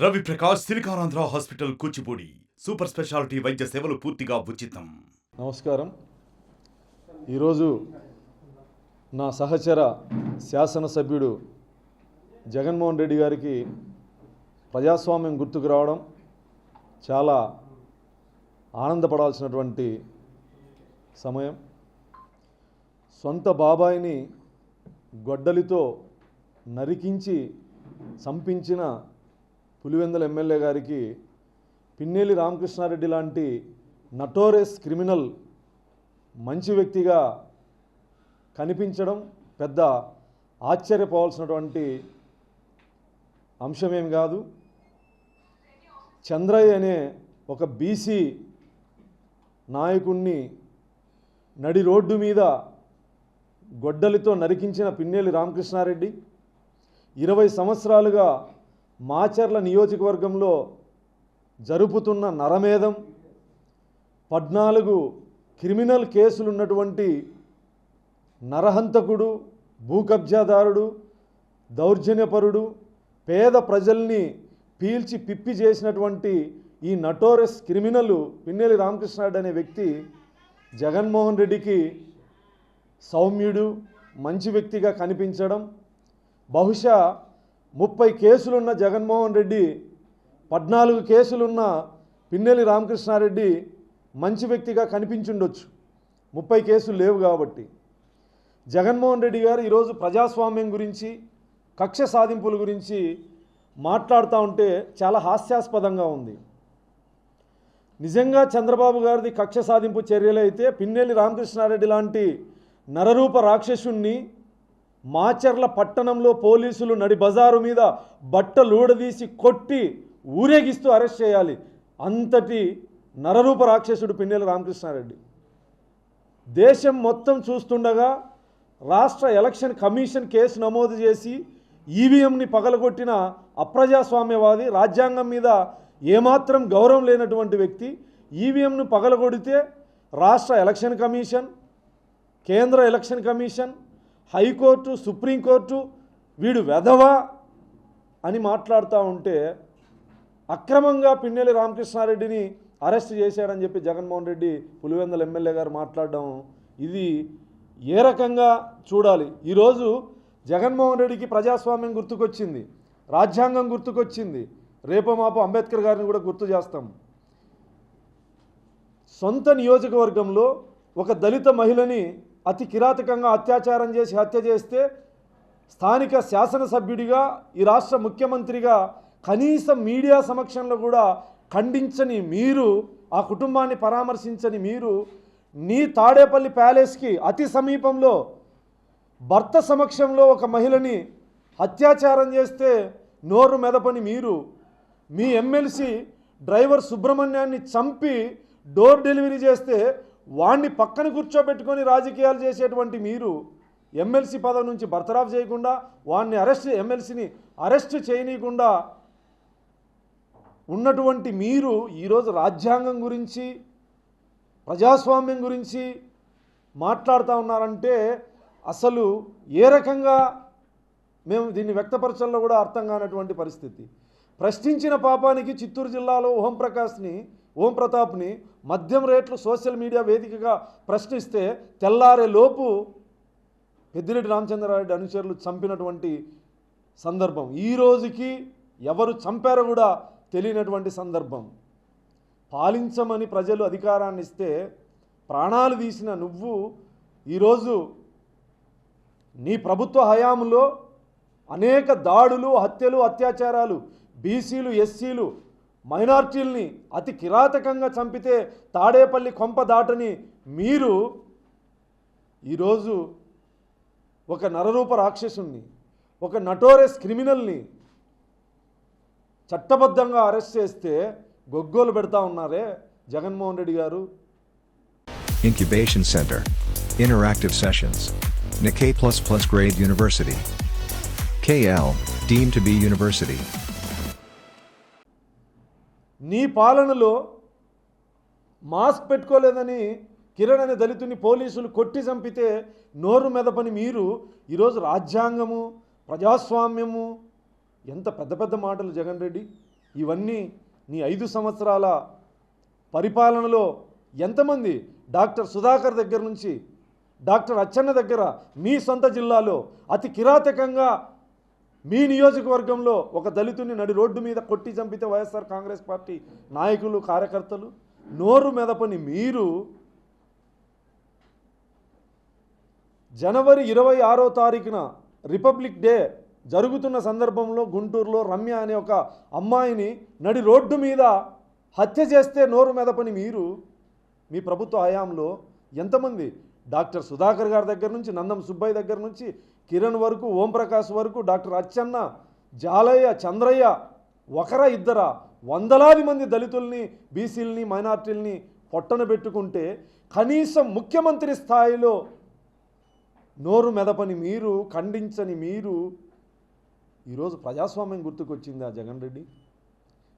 Ravi Prakash Siliconandhra hospital Kuchipudi super speciality వైద్య సేవలు పూర్తిగా ఉచితం. నమస్కారం. ఈరోజు నా సహచర శాసనసభ్యుడు జగన్మోహన్ రెడ్డి గారికి ప్రజాస్వామ్యం గుర్తుకు రావడం చాలా ఆనందపడాల్సినటువంటి సమయం. సొంత బాబాయిని గొడ్డలితో నరికించి చంపించిన పులివెందుల ఎమ్మెల్యే గారికి పిన్నెల్లి రామకృష్ణారెడ్డి లాంటి నటోరియస్ క్రిమినల్ మంచి వ్యక్తిగా కనిపించడం పెద్ద ఆశ్చర్యపోవాల్సినటువంటి అంశమేం కాదు. చంద్రయ్య అనే ఒక బీసీ నాయకుణ్ణి నడి రోడ్డు మీద గొడ్డలితో నరికించిన పిన్నెల్లి రామకృష్ణారెడ్డి 20 సంవత్సరాలుగా మాచర్ల నియోజకవర్గంలో జరుపుతున్న నరమేధం, 14 క్రిమినల్ కేసులు ఉన్నటువంటి నరహంతకుడు, భూకబ్జాదారుడు, దౌర్జన్యపరుడు, పేద ప్రజల్ని పీల్చి పిప్పి చేసినటువంటి ఈ నటోరియస్ క్రిమినల్ పిన్నెల్లి రామకృష్ణారెడ్డి అనే వ్యక్తి జగన్మోహన్ రెడ్డికి సౌమ్యుడు, మంచి వ్యక్తిగా కనిపించడం, బహుశా 30 కేసులున్న జగన్మోహన్ రెడ్డి 14 కేసులున్న పిన్నెల్లి రామకృష్ణారెడ్డి మంచి వ్యక్తిగా కనిపించుండొచ్చు. 30 కేసులు లేవు కాబట్టి. జగన్మోహన్ రెడ్డి గారు ఈరోజు ప్రజాస్వామ్యం గురించి, కక్ష సాధింపుల గురించి మాట్లాడుతూ ఉంటే చాలా హాస్యాస్పదంగా ఉంది. నిజంగా చంద్రబాబు గారిది కక్ష సాధింపు చర్యలు అయితే పిన్నెల్లి రామకృష్ణారెడ్డి లాంటి నరరూప రాక్షసుణ్ణి మాచర్ల పట్టణంలో పోలీసులు నడి బజారు మీద బట్టలూడదీసి కొట్టి ఊరేగిస్తూ అరెస్ట్ చేయాలి. అంతటి నరరూప రాక్షసుడు పిన్నెల్లి రామకృష్ణారెడ్డి. దేశం మొత్తం చూస్తుండగా రాష్ట్ర ఎలక్షన్ కమిషన్ కేసు నమోదు చేసి ఈవీఎంని పగలగొట్టిన అప్రజాస్వామ్యవాది, రాజ్యాంగం మీద ఏమాత్రం గౌరవం లేనటువంటి వ్యక్తి ఈవీఎంను పగలగొడితే రాష్ట్ర ఎలక్షన్ కమిషన్, కేంద్ర ఎలక్షన్ కమిషన్, హైకోర్టు, సుప్రీంకోర్టు వీడు వెధవా అని మాట్లాడుతూ ఉంటే అక్రమంగా పిన్నెల్లి రామకృష్ణారెడ్డిని అరెస్ట్ చేశాడని చెప్పి జగన్మోహన్ రెడ్డి పులివెందుల ఎమ్మెల్యే గారు మాట్లాడడం, ఇది ఏ రకంగా చూడాలి? ఈరోజు జగన్మోహన్ రెడ్డికి ప్రజాస్వామ్యం గుర్తుకొచ్చింది, రాజ్యాంగం గుర్తుకొచ్చింది, రేపో మాపో అంబేద్కర్ గారిని కూడా గుర్తు చేస్తాం. సొంత నియోజకవర్గంలో ఒక దళిత మహిళని అతి కిరాతకంగా అత్యాచారం చేసి హత్య చేస్తే స్థానిక శాసనసభ్యుడిగా, ఈ రాష్ట్ర ముఖ్యమంత్రిగా కనీసం మీడియా సమక్షంలో కూడా ఖండించని మీరు, ఆ కుటుంబాన్ని పరామర్శించని మీరు, నీ తాడేపల్లి ప్యాలెస్కి అతి సమీపంలో భర్త సమక్షంలో ఒక మహిళని అత్యాచారం చేస్తే నోరు మెదపని మీరు, మీ ఎమ్మెల్సీ డ్రైవర్ సుబ్రహ్మణ్యాన్ని చంపి డోర్ డెలివరీ చేస్తే వాణ్ణి పక్కన కూర్చోబెట్టుకొని రాజకీయాలు చేసేటువంటి మీరు, ఎమ్మెల్సీ పదవి నుంచి బర్తరాఫ్ చేయకుండా వాణ్ణి ఎమ్మెల్సీని అరెస్ట్ చేయనీయకుండా ఉన్నటువంటి మీరు ఈరోజు రాజ్యాంగం గురించి, ప్రజాస్వామ్యం గురించి మాట్లాడుతూ ఉన్నారంటే అసలు ఏ రకంగా మేము దీన్ని వ్యక్తపరచాలో కూడా అర్థం కానటువంటి పరిస్థితి. ప్రశ్నించిన పాపానికి చిత్తూరు జిల్లాలో ఓం ప్రతాప్ని మద్యం రేట్లు సోషల్ మీడియా వేదికగా ప్రశ్నిస్తే తెల్లారే లోపు పెద్దిరెడ్డి రామచంద్రారెడ్డి అనుచరులు చంపినటువంటి సందర్భం, ఈ రోజుకి ఎవరు చంపారో కూడా తెలియనటువంటి సందర్భం. పాలించమని ప్రజలు అధికారాన్ని ఇస్తే ప్రాణాలు తీసిన నువ్వు ఈరోజు నీ ప్రభుత్వ హయాంలో అనేక దాడులు, హత్యలు, అత్యాచారాలు, బీసీలు, ఎస్సీలు, మైనార్టీల్ని అతి కిరాతకంగా చంపితే తాడేపల్లి కొంప దాటని మీరు ఈరోజు ఒక నరరూప రాక్షసుణ్ణి, ఒక నటోరియస్ క్రిమినల్ని చట్టబద్ధంగా అరెస్ట్ చేస్తే గొగ్గోలు పెడతా ఉన్నారే జగన్మోహన్ రెడ్డి గారు. Incubation Center. Interactive Sessions. Nikkei++ Grade University. KL, deemed to be University. నీ పాలనలో మాస్క్ పెట్టుకోలేదని కిరణ్ అనే దళితుని పోలీసులు కొట్టి చంపితే నోరు మెదపని మీరు ఈరోజు రాజ్యాంగము, ప్రజాస్వామ్యము, ఎంత పెద్ద పెద్ద మాటలు జగన్ రెడ్డి. ఇవన్నీ నీ 5 సంవత్సరాల పరిపాలనలో ఎంతమంది డాక్టర్ సుధాకర్ దగ్గర నుంచి డాక్టర్ అచ్చెన్న దగ్గర మీ సొంత జిల్లాలో అతి కిరాతకంగా మీ నియోజకవర్గంలో ఒక దళితుని నడి రోడ్డు మీద కొట్టి చంపితే వైఎస్ఆర్ కాంగ్రెస్ పార్టీ నాయకులు కార్యకర్తలు నోరు మెదపని మీరు జనవరి 26వ తారీఖున రిపబ్లిక్ డే జరుగుతున్న సందర్భంలో గుంటూరులో రమ్య అనే ఒక అమ్మాయిని నడి రోడ్డు మీద హత్య చేస్తే నోరు మెదపని మీరు మీ ప్రభుత్వ హయాంలో ఎంతమంది డాక్టర్ సుధాకర్ గారి దగ్గర నుంచి నందం సుబ్బయ్య దగ్గర నుంచి కిరణ్ వరకు ఓంప్రకాష్ వరకు డాక్టర్ అచ్చెన్న జాలయ్య చంద్రయ్య ఒకరా ఇద్దరా వందలాది మంది దళితుల్ని బీసీలని మైనార్టీలని పొట్టన పెట్టుకుంటే కనీసం ముఖ్యమంత్రి స్థాయిలో నోరు మెదపని మీరు ఖండించని మీరు ఈరోజు ప్రజాస్వామ్యం గుర్తుకొచ్చిందా జగన్ రెడ్డి?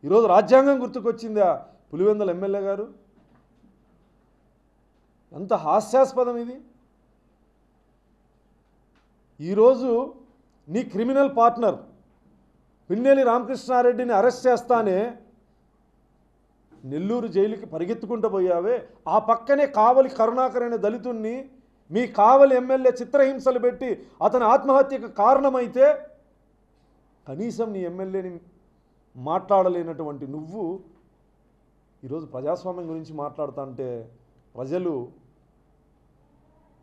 ఈరోజు రాజ్యాంగం గుర్తుకొచ్చిందా పులివెందుల ఎమ్మెల్యే గారు? ఎంత హాస్యాస్పదం ఇది! ఈరోజు నీ క్రిమినల్ పార్ట్నర్ పిన్నెల్లి రామకృష్ణారెడ్డిని అరెస్ట్ చేస్తానే నెల్లూరు జైలుకి పరిగెత్తుకుంటూ పోయావే, ఆ పక్కనే కావలి కరుణాకర్ అనే దళితుణ్ణి మీ కావలి ఎమ్మెల్యే చిత్రహింసలు పెట్టి అతని ఆత్మహత్యకు కారణమైతే కనీసం నీ ఎమ్మెల్యేని మాట్లాడలేనటువంటి నువ్వు ఈరోజు ప్రజాస్వామ్యం గురించి మాట్లాడుతుంటే ప్రజలు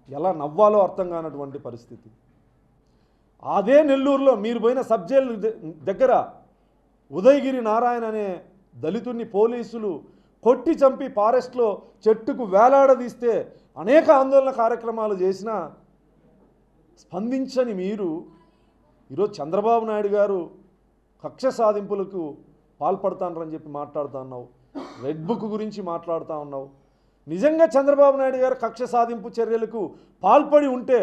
ఎలా నవ్వాలో అర్థం కానటువంటి పరిస్థితి. అదే నెల్లూరులో మీరు పోయిన సబ్ జైలు దగ్గర ఉదయగిరి నారాయణ అనే దళితుడిని పోలీసులు కొట్టి చంపి ఫారెస్ట్లో చెట్టుకు వేలాడదీస్తే అనేక ఆందోళన కార్యక్రమాలు చేసినా స్పందించని మీరు ఈరోజు చంద్రబాబు నాయుడు గారు కక్ష సాధింపులకు పాల్పడతానని చెప్పి మాట్లాడుతూ ఉన్నావు, రెడ్ బుక్ గురించి మాట్లాడుతూ ఉన్నావు. నిజంగా చంద్రబాబు నాయుడు గారు కక్ష సాధింపు చర్యలకు పాల్పడి ఉంటే,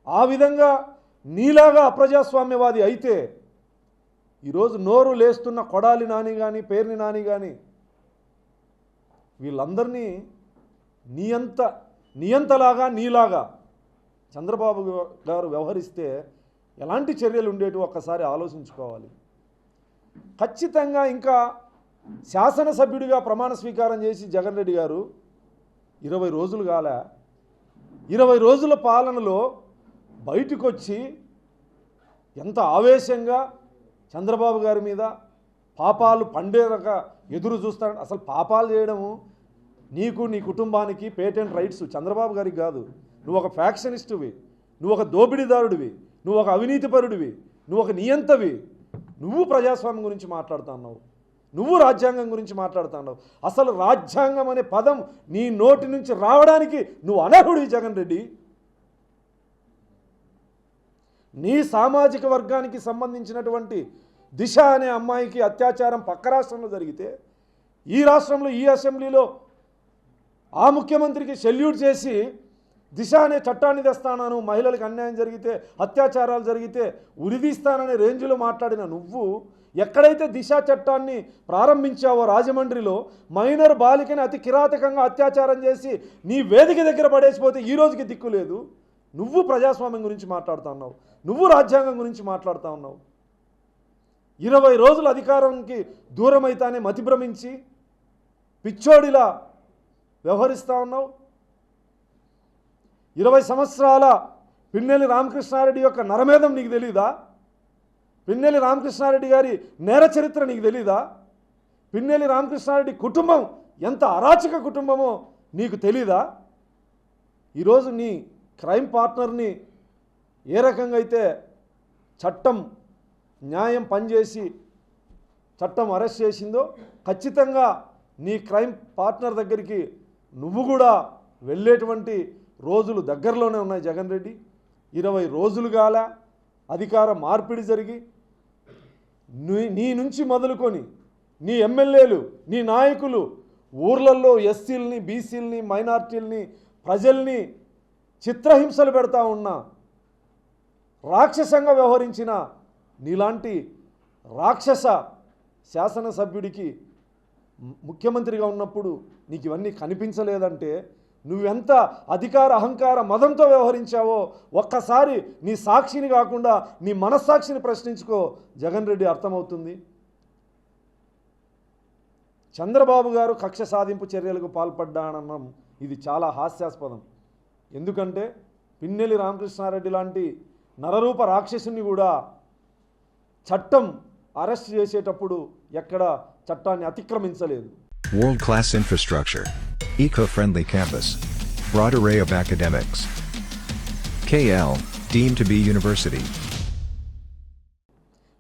ఆ విధంగా నీలాగా అప్రజాస్వామ్యవాది అయితే ఈరోజు నోరు లేస్తున్న కొడాలి నాని కానీ పేర్ని నాని కానీ వీళ్ళందరినీ నియంతలాగా నీలాగా చంద్రబాబు గారు వ్యవహరిస్తే ఎలాంటి చర్యలు ఉండేటివి ఒక్కసారి ఆలోచించుకోవాలి. ఖచ్చితంగా ఇంకా శాసనసభ్యుడిగా ప్రమాణ స్వీకారం చేసి జగన్ రెడ్డి గారు 20 రోజులు కాలే, 20 రోజుల పాలనలో బయటకు వచ్చి ఎంత ఆవేశంగా చంద్రబాబు గారి మీద పాపాలు పండేరక ఎదురు చూస్తాడు. అసలు పాపాలు చేయడము నీకు నీ కుటుంబానికి పేటెంట్ రైట్స్ చంద్రబాబు గారికి కాదు. నువ్వు ఒక ఫ్యాక్షనిస్టువి, నువ్వు ఒక దోపిడీదారుడివి, నువ్వు ఒక అవినీతిపరుడివి, నువ్వు ఒక నియంతవి. నువ్వు ప్రజాస్వామ్యం గురించి మాట్లాడుతున్నావు, నువ్వు రాజ్యాంగం గురించి మాట్లాడుతున్నావు. అసలు రాజ్యాంగం అనే పదం నీ నోటి నుంచి రావడానికి నువ్వు అనర్హుడివి జగన్ రెడ్డి. నీ సామాజిక వర్గానికి సంబంధించినటువంటి దిశ అనే అమ్మాయికి అత్యాచారం పక్క రాష్ట్రంలో జరిగితే ఈ రాష్ట్రంలో ఈ అసెంబ్లీలో ఆ ముఖ్యమంత్రికి సెల్యూట్ చేసి దిశ అనే చట్టాన్ని తెస్తాను, మహిళలకు అన్యాయం జరిగితే అత్యాచారాలు జరిగితే ఉరిదీస్తాననే రేంజ్లో మాట్లాడిన నువ్వు ఎక్కడైతే దిశ చట్టాన్ని ప్రారంభించావో రాజమండ్రిలో మైనర్ బాలికని అతి కిరాతకంగా అత్యాచారం చేసి నీ వేదిక దగ్గర పడేసిపోతే ఈ రోజుకి దిక్కు లేదు. నువ్వు ప్రజాస్వామ్యం గురించి మాట్లాడుతూ ఉన్నావు, నువ్వు రాజ్యాంగం గురించి మాట్లాడుతూ ఉన్నావు. 20 రోజులు అధికారానికి దూరం అయితానే మతిభ్రమించి పిచ్చోడిలా వ్యవహరిస్తూ ఉన్నావు. 20 సంవత్సరాల పిన్నెల్లి రామకృష్ణారెడ్డి యొక్క నరమేధం నీకు తెలీదా? పిన్నెల్లి రామకృష్ణారెడ్డి గారి నేర చరిత్ర నీకు తెలీదా? పిన్నెల్లి రామకృష్ణారెడ్డి కుటుంబం ఎంత అరాచక కుటుంబమో నీకు తెలీదా? ఈరోజు నీ క్రైమ్ పార్ట్నర్ని ఏ రకంగా అయితే చట్టం న్యాయం పనిచేసి చట్టం అరెస్ట్ చేసిందో ఖచ్చితంగా నీ క్రైమ్ పార్ట్నర్ దగ్గరికి నువ్వు కూడా వెళ్ళేటువంటి రోజులు దగ్గరలోనే ఉన్నాయి జగన్ రెడ్డి. 20 రోజులు కాల అధికార మార్పిడి జరిగి నీ నుంచి మొదలుకొని నీ ఎమ్మెల్యేలు నీ నాయకులు ఊర్లలో ఎస్సీలని బీసీలని మైనార్టీలని ప్రజల్ని చిత్రహింసలు పెడతా ఉన్నా రాక్షసంగా వ్యవహరించిన నీలాంటి రాక్షస శాసనసభ్యుడికి ముఖ్యమంత్రిగా ఉన్నప్పుడు నీకు ఇవన్నీ కనిపించలేదంటే నువ్వెంత అధికార అహంకార మదంతో వ్యవహరించావో ఒక్కసారి నీ సాక్షిని కాకుండా నీ మనస్సాక్షిని ప్రశ్నించుకో జగన్ రెడ్డి, అర్థమవుతుంది. చంద్రబాబు గారు కక్ష సాధింపు చర్యలకు పాల్పడ్డానన్నాం. ఇది చాలా హాస్యాస్పదం. ఎందుకంటే పిన్నెల్లి రామకృష్ణారెడ్డి లాంటి నరరూప రాక్షసుని కూడా చట్టం అరెస్ట్ చేసేటప్పుడు ఎక్కడ చట్టాన్ని అతిక్రమించలేదు. World-class infrastructure. Eco-friendly campus. Broad array of academics. KL, deemed to be university.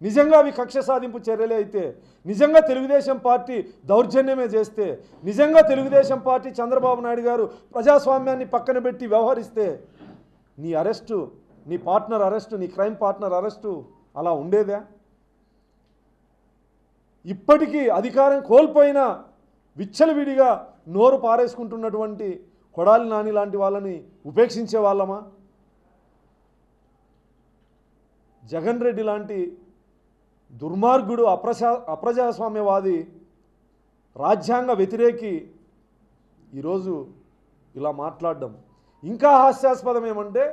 నిజంగా అవి కక్ష సాధింపు చర్యలే అయితే, నిజంగా తెలుగుదేశం పార్టీ దౌర్జన్యమే చేస్తే, నిజంగా తెలుగుదేశం పార్టీ చంద్రబాబు నాయుడు గారు ప్రజాస్వామ్యాన్ని పక్కన పెట్టి వ్యవహరిస్తే నీ అరెస్టు, నీ పార్ట్నర్ అరెస్టు, నీ క్రైమ్ పార్ట్నర్ అరెస్టు అలా ఉండేదా? ఇప్పటికీ అధికారం కోల్పోయిన విచ్చలవిడిగా నోరు పారేసుకుంటున్నటువంటి కొడాలి నాని లాంటి వాళ్ళని ఉపేక్షించే వాళ్ళమా? జగన్ రెడ్డి లాంటి దుర్మార్గుడు, అప్రజాస్వామ్యవాది, రాజ్యాంగ వ్యతిరేకి ఈరోజు ఇలా మాట్లాడడం ఇంకా హాస్యాస్పదం. ఏమంటే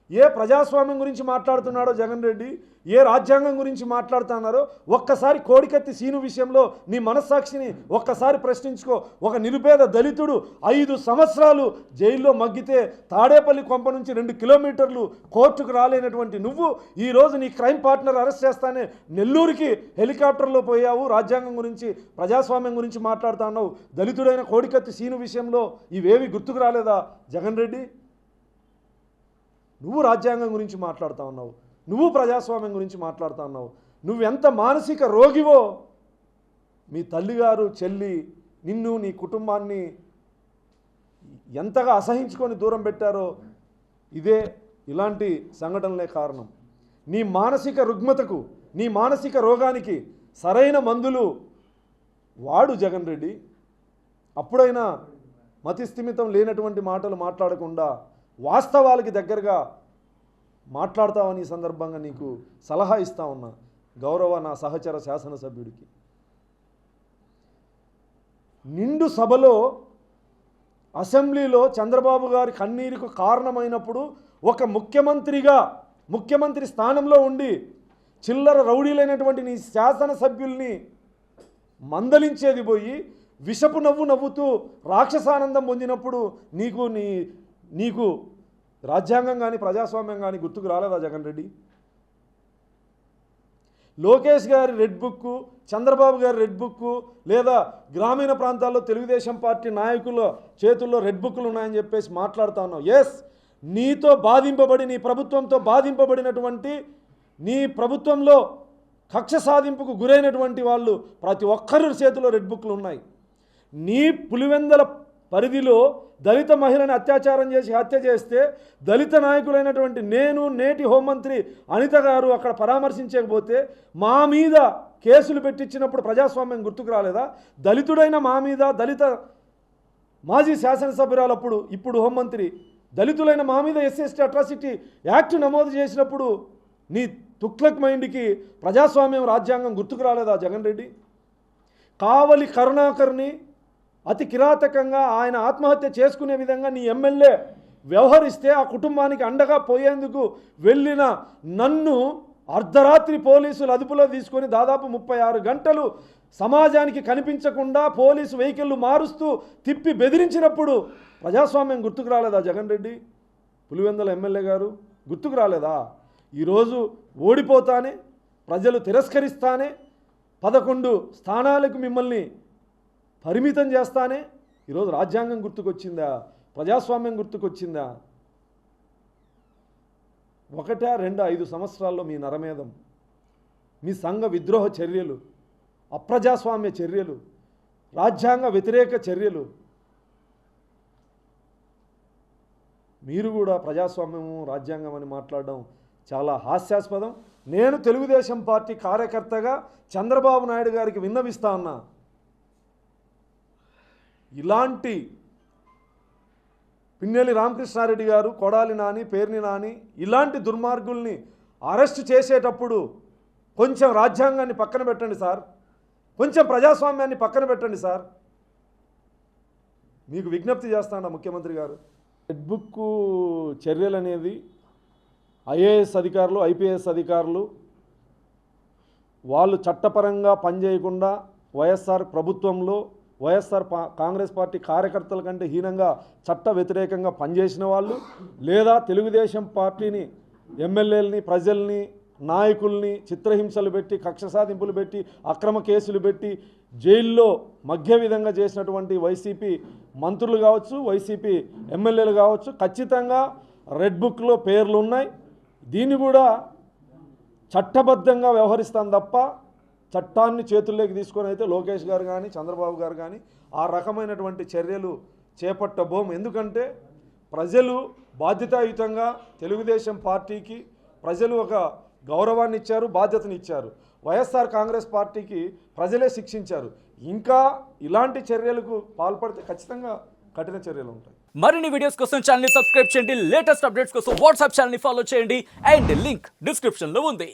ఏ ప్రజాస్వామ్యం గురించి మాట్లాడుతున్నాడో జగన్ రెడ్డి, ఏ రాజ్యాంగం గురించి మాట్లాడుతున్నారో ఒక్కసారి కోడికత్తి సీను విషయంలో నీ మనస్సాక్షిని ఒక్కసారి ప్రశ్నించుకో. ఒక నిరుపేద దళితుడు 5 సంవత్సరాలు జైల్లో మగ్గితే తాడేపల్లి కొంప నుంచి 2 కిలోమీటర్లు కోర్టుకు రాలేనటువంటి నువ్వు ఈరోజు నీ క్రైమ్ పార్ట్నర్ అరెస్ట్ చేస్తానే నెల్లూరుకి హెలికాప్టర్లో పోయావు. రాజ్యాంగం గురించి, ప్రజాస్వామ్యం గురించి మాట్లాడుతున్నావు. దళితుడైన కోడికత్తి సీను విషయంలో ఇవేవి గుర్తుకు రాలేదా జగన్ రెడ్డి? నువ్వు రాజ్యాంగం గురించి మాట్లాడుతూ ఉన్నావు, నువ్వు ప్రజాస్వామ్యం గురించి మాట్లాడుతూ ఉన్నావు. నువ్వెంత మానసిక రోగివో మీ తల్లిగారు, చెల్లి నిన్ను, నీ కుటుంబాన్ని ఎంతగా అసహించుకొని దూరం పెట్టారో ఇలాంటి సంఘటనలే కారణం. నీ మానసిక రుగ్మతకు, నీ మానసిక రోగానికి సరైన మందులు వాడు జగన్ రెడ్డి. అప్పుడైనా మతిస్థిమితం లేనటువంటి మాటలు మాట్లాడకుండా వాస్తవాలకి దగ్గరగా మాట్లాడతావని ఈ సందర్భంగా నీకు సలహా ఇస్తా ఉన్నా, గౌరవ నా సహచర శాసనసభ్యుడికి. నిండు సభలో అసెంబ్లీలో చంద్రబాబు గారి కన్నీరుకు కారణమైనప్పుడు ఒక ముఖ్యమంత్రి స్థానంలో ఉండి చిల్లర రౌడీలైనటువంటి నీ శాసనసభ్యుల్ని మందలించేది పోయి విషపు నవ్వుతూ రాక్షసానందం పొందినప్పుడు నీకు రాజ్యాంగం కానీ ప్రజాస్వామ్యం కానీ గుర్తుకు రాలేదా జగన్ రెడ్డి? లోకేష్ గారి రెడ్ బుక్, చంద్రబాబు గారి రెడ్ బుక్, లేదా గ్రామీణ ప్రాంతాల్లో తెలుగుదేశం పార్టీ నాయకుల చేతుల్లో రెడ్ బుక్లు ఉన్నాయని చెప్పేసి మాట్లాడుతూ ఉన్నావు. ఎస్, నీతో బాధింపబడి, నీ ప్రభుత్వంతో బాధింపబడినటువంటి, నీ ప్రభుత్వంలో కక్ష సాధింపుకు గురైనటువంటి వాళ్ళు ప్రతి ఒక్కరి చేతిలో రెడ్ బుక్లు ఉన్నాయి. నీ పులివెందల పరిధిలో దళిత మహిళని అత్యాచారం చేసి హత్య చేస్తే దళిత నాయకులైనటువంటి నేను, నేటి హోంమంత్రి అనిత గారు అక్కడ పరామర్శించకపోతే మా మీద కేసులు పెట్టించినప్పుడు ప్రజాస్వామ్యం గుర్తుకు రాలేదా? దళితుడైన మా మీద, దళిత మాజీ శాసనసభ్యురాలప్పుడు ఇప్పుడు హోంమంత్రి, దళితులైన మా మీద ఎస్సీ అట్రాసిటీ యాక్ట్ నమోదు చేసినప్పుడు నీ తుక్లక్ మైండ్కి ప్రజాస్వామ్యం, రాజ్యాంగం గుర్తుకు రాలేదా జగన్ రెడ్డి? కావలి కరుణాకర్ని అతి కిరాతకంగా ఆయన ఆత్మహత్య చేసుకునే విధంగా నీ ఎమ్మెల్యే వ్యవహరిస్తే ఆ కుటుంబానికి అండగా పోయేందుకు వెళ్ళిన నన్ను అర్ధరాత్రి పోలీసులు అదుపులో తీసుకొని దాదాపు 36 గంటలు సమాజానికి కనిపించకుండా పోలీసు వెహికల్లు మారుస్తూ తిప్పి బెదిరించినప్పుడు ప్రజాస్వామ్యం గుర్తుకు రాలేదా జగన్ రెడ్డి? పులివెందుల ఎమ్మెల్యే గారు గుర్తుకు రాలేదా? ఈరోజు ఓడిపోతానే, ప్రజలు తిరస్కరిస్తానే, 11 స్థానాలకు మిమ్మల్ని పరిమితం చేస్తానే ఈరోజు రాజ్యాంగం గుర్తుకొచ్చిందా? ప్రజాస్వామ్యం గుర్తుకొచ్చిందా? 1, 2, 5 సంవత్సరాల్లో మీ నరమేధం, మీ సంఘ విద్రోహ చర్యలు, అప్రజాస్వామ్య చర్యలు, రాజ్యాంగ వ్యతిరేక చర్యలు, మీరు కూడా ప్రజాస్వామ్యము, రాజ్యాంగం అని మాట్లాడడం చాలా హాస్యాస్పదం. నేను తెలుగుదేశం పార్టీ కార్యకర్తగా చంద్రబాబు నాయుడు గారికి విన్నవిస్తా ఉన్నా, ఇలాంటి పిన్నెల్లి రామకృష్ణారెడ్డి గారు, కొడాలి నాని, పేర్ని నాని ఇలాంటి దుర్మార్గుల్ని అరెస్ట్ చేసేటప్పుడు కొంచెం రాజ్యాంగాన్ని పక్కన పెట్టండి సార్, కొంచెం ప్రజాస్వామ్యాన్ని పక్కన పెట్టండి సార్. మీకు విజ్ఞప్తి చేస్తాను ముఖ్యమంత్రి గారు. రెడ్ బుక్ చర్యలు అనేది ఐఏఎస్ అధికారులు, ఐపీఎస్ అధికారులు వాళ్ళు చట్టపరంగా పనిచేయకుండా వైఎస్ఆర్ ప్రభుత్వంలో కాంగ్రెస్ పార్టీ కార్యకర్తల కంటే హీనంగా చట్ట వ్యతిరేకంగా పనిచేసిన వాళ్ళు, లేదా తెలుగుదేశం పార్టీని ఎమ్మెల్యేలని, ప్రజల్ని, నాయకుల్ని చిత్రహింసలు పెట్టి, కక్ష సాధింపులు పెట్టి, అక్రమ కేసులు పెట్టి జైల్లో మధ్య విధంగా చేసినటువంటి వైసీపీ మంత్రులు కావచ్చు, వైసీపీ ఎమ్మెల్యేలు కావచ్చు, ఖచ్చితంగా రెడ్ బుక్లో పేర్లు ఉన్నాయి. దీన్ని కూడా చట్టబద్ధంగా వ్యవహరిస్తాం తప్ప చట్టాన్ని చేతుల్లోకి తీసుకొని అయితే లోకేష్ గారు కానీ చంద్రబాబు గారు కానీ ఆ రకమైనటువంటి చర్యలు చేపట్టబోం. ఎందుకంటే ప్రజలు బాధ్యతాయుతంగా తెలుగుదేశం పార్టీకి ప్రజలు ఒక గౌరవాన్ని ఇచ్చారు, బాధ్యతని ఇచ్చారు. వైఎస్ఆర్ కాంగ్రెస్ పార్టీకి ప్రజలే శిక్షించారు. ఇంకా ఇలాంటి చర్యలకు పాల్పడితే ఖచ్చితంగా కఠిన చర్యలు ఉంటాయి. మరిన్ని వీడియోస్ కోసం ఛానల్ ని సబ్స్క్రైబ్ చేయండి, లేటెస్ట్ అప్డేట్స్ కోసం వాట్సాప్ ఛానల్ ని ఫాలో చేయండి అండ్ లింక్ డిస్క్రిప్షన్ లో ఉంది.